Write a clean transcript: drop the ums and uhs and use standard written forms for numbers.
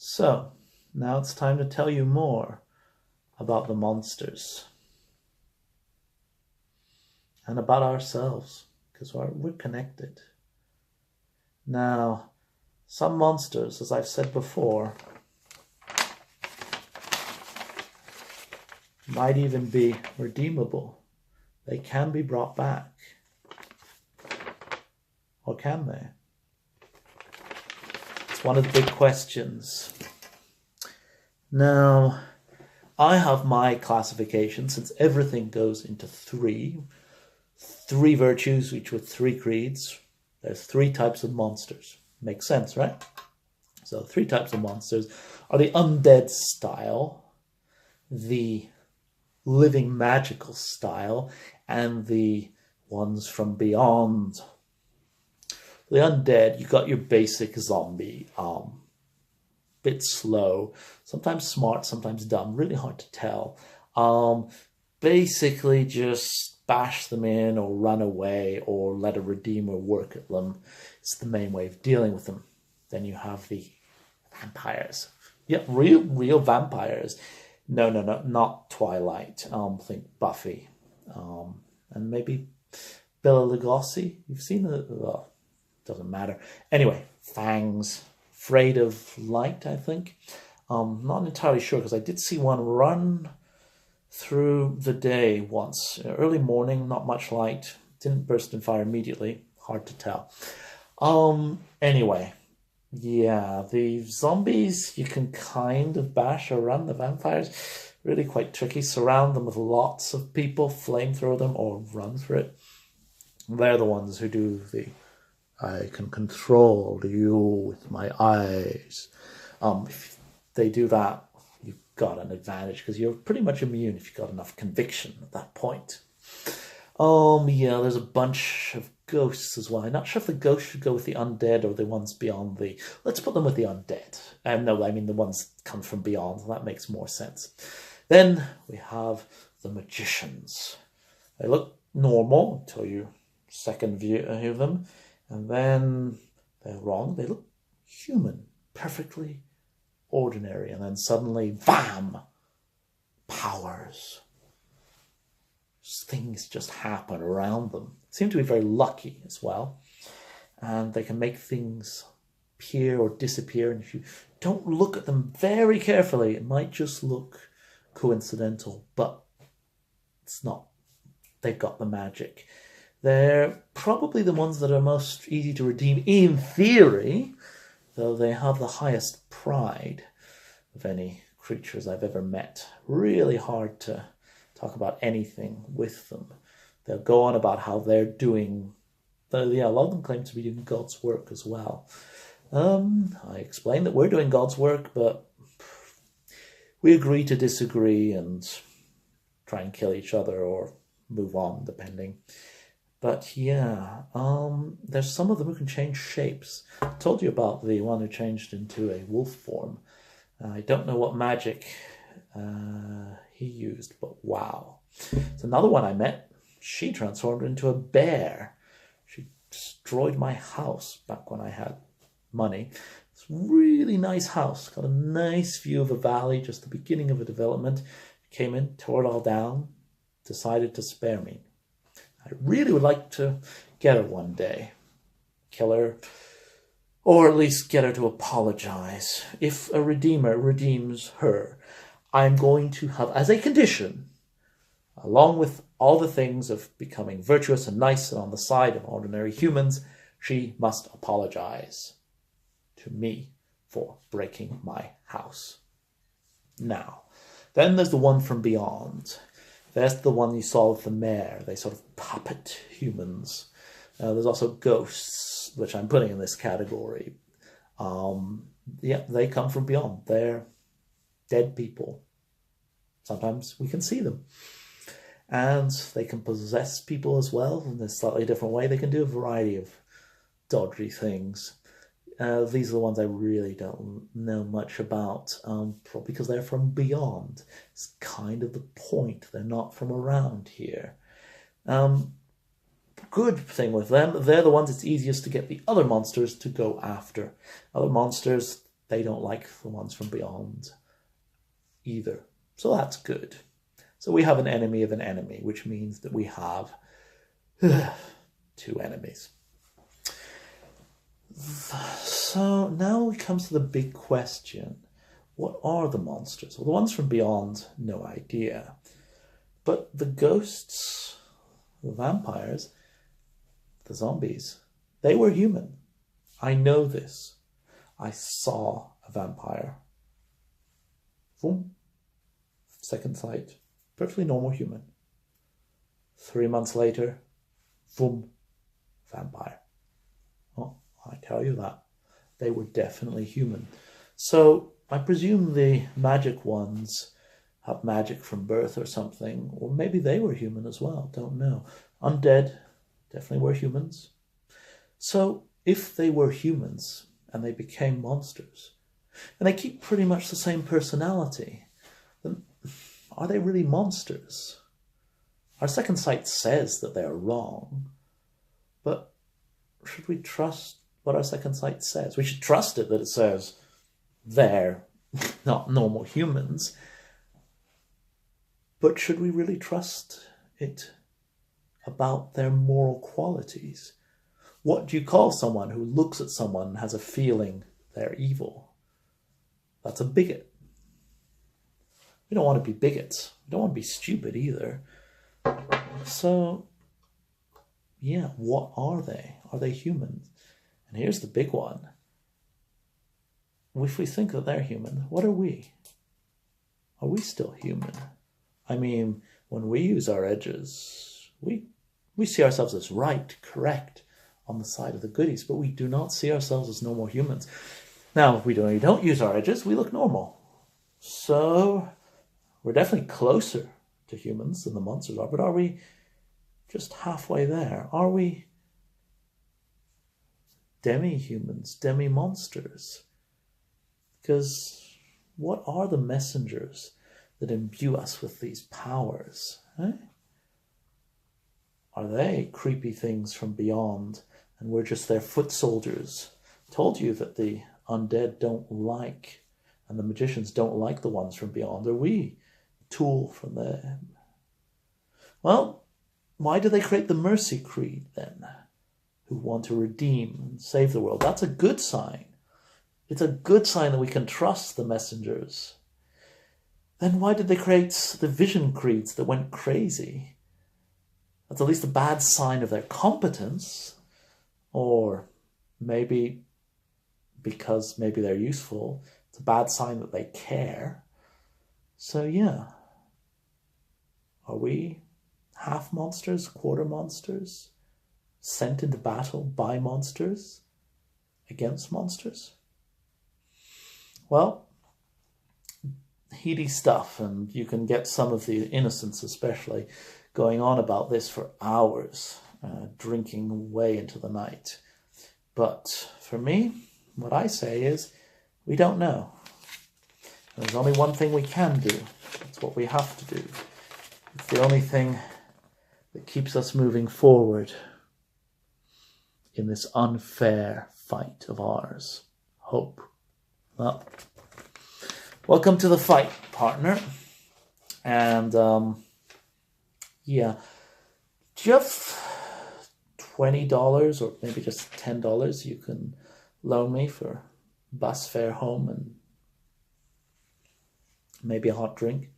So, now it's time to tell you more about the monsters and about ourselves, because we're connected. Now, some monsters, as I've said before, might even be redeemable. They can be brought back. Or can they? It's one of the big questions. Now, I have my classification, since everything goes into three virtues, each with three creeds. There's three types of monsters. Makes sense, right? So 3 types of monsters are the undead style, the living magical style, and the ones from beyond. The undead, you got your basic zombie, bit slow, sometimes smart, sometimes dumb, really hard to tell. Basically just bash them in or run away or let a redeemer work at them. It's the main way of dealing with them. Then you have the vampires. Yeah, real vampires. No, not Twilight. Think Buffy. And maybe Bela Lugosi. You've seen it? Well, doesn't matter. Anyway, fangs. Afraid of light, I think. Not entirely sure, because I did see one run through the day once. Early morning, not much light. Didn't burst in fire immediately. Hard to tell. Anyway. Yeah, the zombies, you can kind of bash or run. The vampires, really quite tricky. Surround them with lots of people, flamethrower them, or run through it. They're the ones who do the I can control you with my eyes. If they do that, you've got an advantage, because you're pretty much immune if you've got enough conviction at that point. Yeah, there's a bunch of ghosts as well. I'm not sure if the ghosts should go with the undead or the ones beyond the... Let's put them with the undead. No, I mean the ones that come from beyond. That makes more sense. Then we have the magicians. They look normal until you second view of them. And then they're wrong. They look human. Perfectly ordinary. And then suddenly, bam! Powers. Things just happen around them. Seem to be very lucky as well. And they can make things appear or disappear. And if you don't look at them very carefully, it might just look coincidental. But it's not. They've got the magic. They're probably the ones that are most easy to redeem in theory, though they have the highest pride of any creatures I've ever met. Really hard to talk about anything with them. They'll go on about how they're doing, yeah, a lot of them claim to be doing God's work as well. I explain that we're doing God's work, but we agree to disagree and try and kill each other or move on, depending. But yeah, there's some of them who can change shapes. I told you about the one who changed into a wolf form. I don't know what magic he used, but wow. It's another one I met. She transformed into a bear. She destroyed my house back when I had money. It's a really nice house. Got a nice view of a valley, just the beginning of a development. Came in, tore it all down, decided to spare me. I really would like to get her one day. Kill her, or at least get her to apologize. If a redeemer redeems her, I'm going to have, as a condition, along with all the things of becoming virtuous and nice and on the side of ordinary humans, she must apologize to me for breaking my house. Now, then there's the one from beyond. That's the one you saw with the mayor. They sort of puppet humans. There's also ghosts, which I'm putting in this category. Yeah, they come from beyond. They're dead people. Sometimes we can see them. And they can possess people as well in a slightly different way. They can do a variety of dodgy things. These are the ones I really don't know much about, probably because they're from beyond. It's kind of the point. They're not from around here. Good thing with them, they're the ones it's easiest to get the other monsters to go after. Other monsters, they don't like the ones from beyond either. So that's good. So we have an enemy of an enemy, which means that we have two enemies. So now it comes to the big question. What are the monsters? Well, the ones from beyond, no idea. But the ghosts, the vampires, the zombies, they were human. I know this. I saw a vampire. Boom. Second sight. Perfectly normal human. 3 months later, boom, vampire. Oh, I tell you that. They were definitely human. So I presume the magic ones have magic from birth or something, or maybe they were human as well, don't know. Undead definitely were humans. So if they were humans and they became monsters, and they keep pretty much the same personality, then are they really monsters? Our second sight says that they're wrong, but should we trust what our second sight says? We should trust it that it says they're not normal humans, but should we really trust it about their moral qualities? What do you call someone who looks at someone and has a feeling they're evil? That's a bigot. We don't want to be bigots. We don't want to be stupid either. So, yeah, what are they? Are they humans? And here's the big one. If we think that they're human, what are we? Are we still human? I mean, when we use our edges, we see ourselves as right, correct, on the side of the goodies, but we do not see ourselves as normal humans. Now, if we don't use our edges, we look normal. So we're definitely closer to humans than the monsters are, but are we just halfway there? Are we demi-humans, demi-monsters? Because what are the messengers that imbue us with these powers? Eh? Are they creepy things from beyond, and we're just their foot soldiers? I told you that the undead don't like, and the magicians don't like the ones from beyond. Are we a tool from them? Well, why do they create the Mercy Creed then, who want to redeem and save the world? That's a good sign. It's a good sign that we can trust the messengers. Then why did they create the Vision Creeds that went crazy? That's at least a bad sign of their competence. Or maybe because maybe they're useful, it's a bad sign that they care. So yeah. Are we half monsters, quarter monsters, sent into battle by monsters, against monsters? Well, heady stuff, and you can get some of the innocents especially going on about this for hours, drinking way into the night. But for me, what I say is, we don't know. There's only one thing we can do. It's what we have to do. It's the only thing that keeps us moving forward in this unfair fight of ours. Hope. Well, welcome to the fight, partner. And, yeah. Do you have $20 or maybe just $10 you can loan me for bus fare home and maybe a hot drink?